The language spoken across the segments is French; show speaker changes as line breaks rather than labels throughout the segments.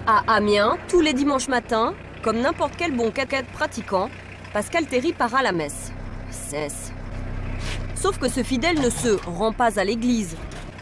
À Amiens, tous les dimanches matins, comme n'importe quel bon catholique pratiquant, Pascal Terry part à la messe. Cesse. Sauf que ce fidèle ne se rend pas à l'église.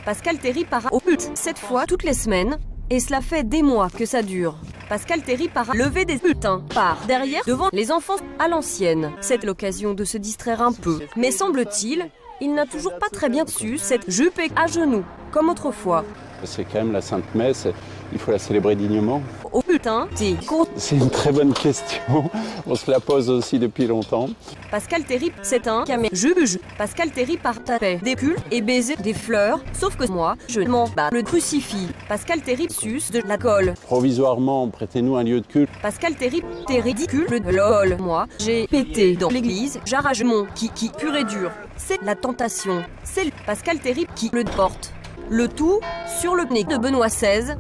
Pascal Terry part au culte, 7 fois toutes les semaines, et cela fait des mois que ça dure. Pascal Terry part lever des bulletins, part derrière, devant les enfants à l'ancienne. C'est l'occasion de se distraire un peu. Mais semble-t-il, il n'a toujours pas très bien su cette jupe à genoux, comme autrefois.
C'est quand même la Sainte Messe, il faut la célébrer dignement.
Au bulletin,
c'est une très bonne question, on se la pose aussi depuis longtemps.
Pascal Terry, c'est un camé juge. Pascal Terry partageait des pulls et baisait des fleurs, sauf que moi, je m'en bats le crucifix. Pascal Terry suce de la colle.
Provisoirement, prêtez-nous un lieu de culte.
Pascal Terry, t'es ridicule, lol. Moi, j'ai pété dans l'église, j'arrache mon kiki pur et dur. C'est la tentation, c'est le Pascal Terry qui le porte. Le tout sur le nez de Benoît XVI.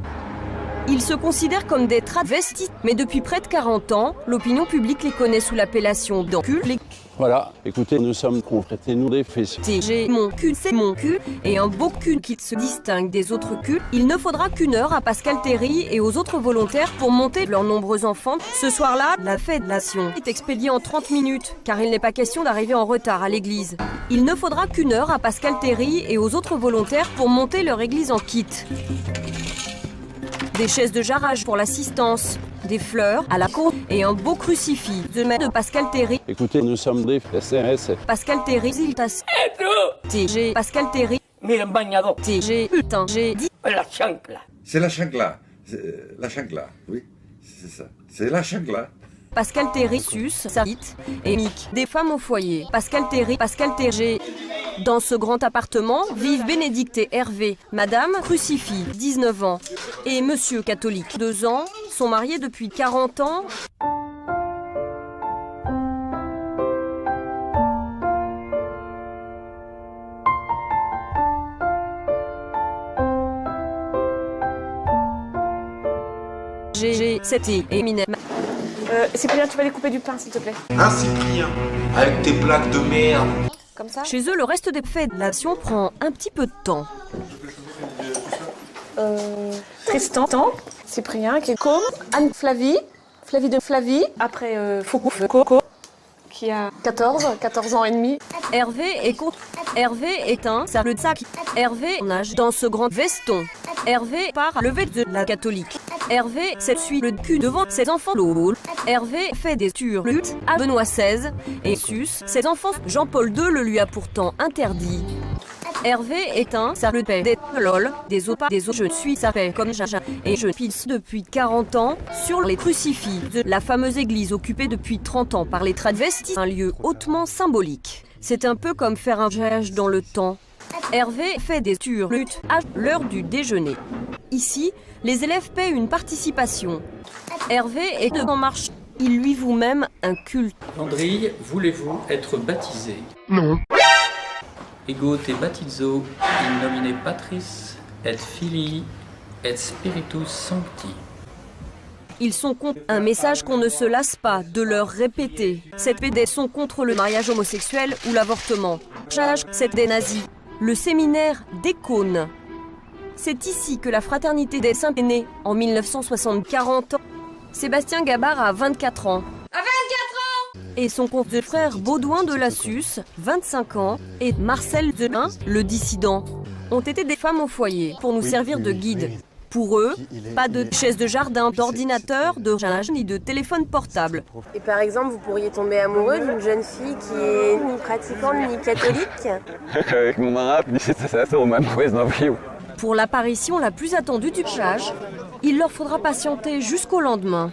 Ils se considèrent comme des travestis, mais depuis près de 40 ans, l'opinion publique les connaît sous l'appellation d'enculés.
Voilà, écoutez, nous sommes prêtez-nous des fesses.
J'ai mon cul, c'est mon cul, et un beau cul qui se distingue des autres culs. Il ne faudra qu'une heure à Pascal Terry et aux autres volontaires pour monter leurs nombreux enfants. Ce soir-là, la fellation est expédiée en 30 minutes, car il n'est pas question d'arriver en retard à l'église. Il ne faudra qu'une heure à Pascal Terry et aux autres volontaires pour monter leur église en kit. Des chaises de jarrage pour l'assistance, des fleurs à la cour et un beau crucifix de Pascal Terry.
Écoutez, nous sommes des SMS.
Pascal Terry, il tasse. TG, Pascal Terry.
Mira un bañador.
TG, putain, j'ai dit.
La chancla.
C'est la chancla. La chancla, oui, c'est ça. C'est la chancla.
Pascal Terry, suce, Sarit et Mick, des femmes au foyer. Pascal Terry, Dans ce grand appartement vivent Bénédicte et Hervé, Madame Crucifix, 19 ans, et Monsieur Catholique, 2 ans, sont mariés depuis 40 ans. C'était Eminem.
Cyprien, tu vas découper du pain, s'il te plaît.
Hein, Cyprien, avec tes plaques de merde.
Comme ça.
Chez eux, le reste des faits de l'action prend un petit peu de temps.
Tristan, Cyprien, qui est Com, Anne Flavie de Flavie, après Coco, qui a 14 ans et demi.
Hervé est un sable de sac. Hervé nage dans ce grand veston. Hervé part lever de la catholique. Hervé suit le cul devant ses enfants lol. Hervé fait des turlutes à Benoît XVI et suce ses enfants. Jean-Paul II le lui a pourtant interdit. Hervé est un sable paix des lol, des opas, je suis sa paix comme jaja et je pisse depuis 40 ans sur les crucifix de la fameuse église occupée depuis 30 ans par les travestis, un lieu hautement symbolique. C'est un peu comme faire un voyage dans le temps. Hervé fait des turlutes à l'heure du déjeuner. Ici, les élèves paient une participation. Hervé est en marche. Il lui voue même un culte.
Andrille, voulez-vous être baptisé?
Non.
Ego te baptizo in nomine Patris et Filii et Spiritus Sancti.
Ils sont contre un message qu'on ne se lasse pas de leur répéter. Cette PD sont contre le mariage homosexuel ou l'avortement. C'est des nazis. Le séminaire des cônes. C'est ici que la fraternité des saints est née, en 1960, 40 ans. Sébastien Gabard a 24 ans.
À 24 ans!
Et son compte frère Baudouin de Lassus, 25 ans, et Marcel Delin, le dissident, ont été des femmes au foyer pour nous servir de guide. Pour eux, pas de chaise de jardin, d'ordinateur, de charge ni de téléphone portable.
Et par exemple, vous pourriez tomber amoureux d'une jeune fille qui est ni pratiquante ni catholique.
Avec mon arabe, c'est au même point dans le.
Pour l'apparition la plus attendue du chage, il leur faudra patienter jusqu'au lendemain.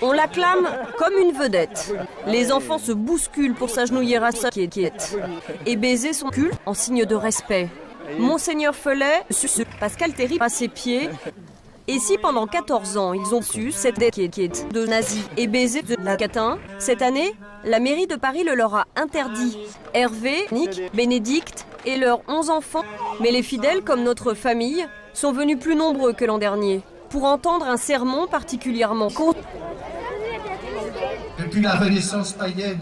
On l'acclame comme une vedette. Les enfants se bousculent pour s'agenouiller à sa quiète et baiser son cul en signe de respect. Monseigneur Felet, Pascal Terry à ses pieds. Et si pendant 14 ans ils ont su cette dette de nazis et baiser de la catin, cette année, la mairie de Paris le leur a interdit. Hervé, Nick, Bénédicte et leurs 11 enfants, mais les fidèles comme notre famille, sont venus plus nombreux que l'an dernier pour entendre un sermon particulièrement court.
Depuis la Renaissance païenne,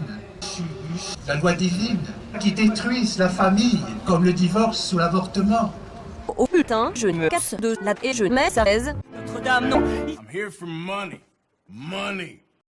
la loi divine qui détruisent la famille, comme le divorce ou l'avortement,
Oh putain, je me casse de là et je mets sa aise. Notre-Dame, non.
I'm here for money. Money.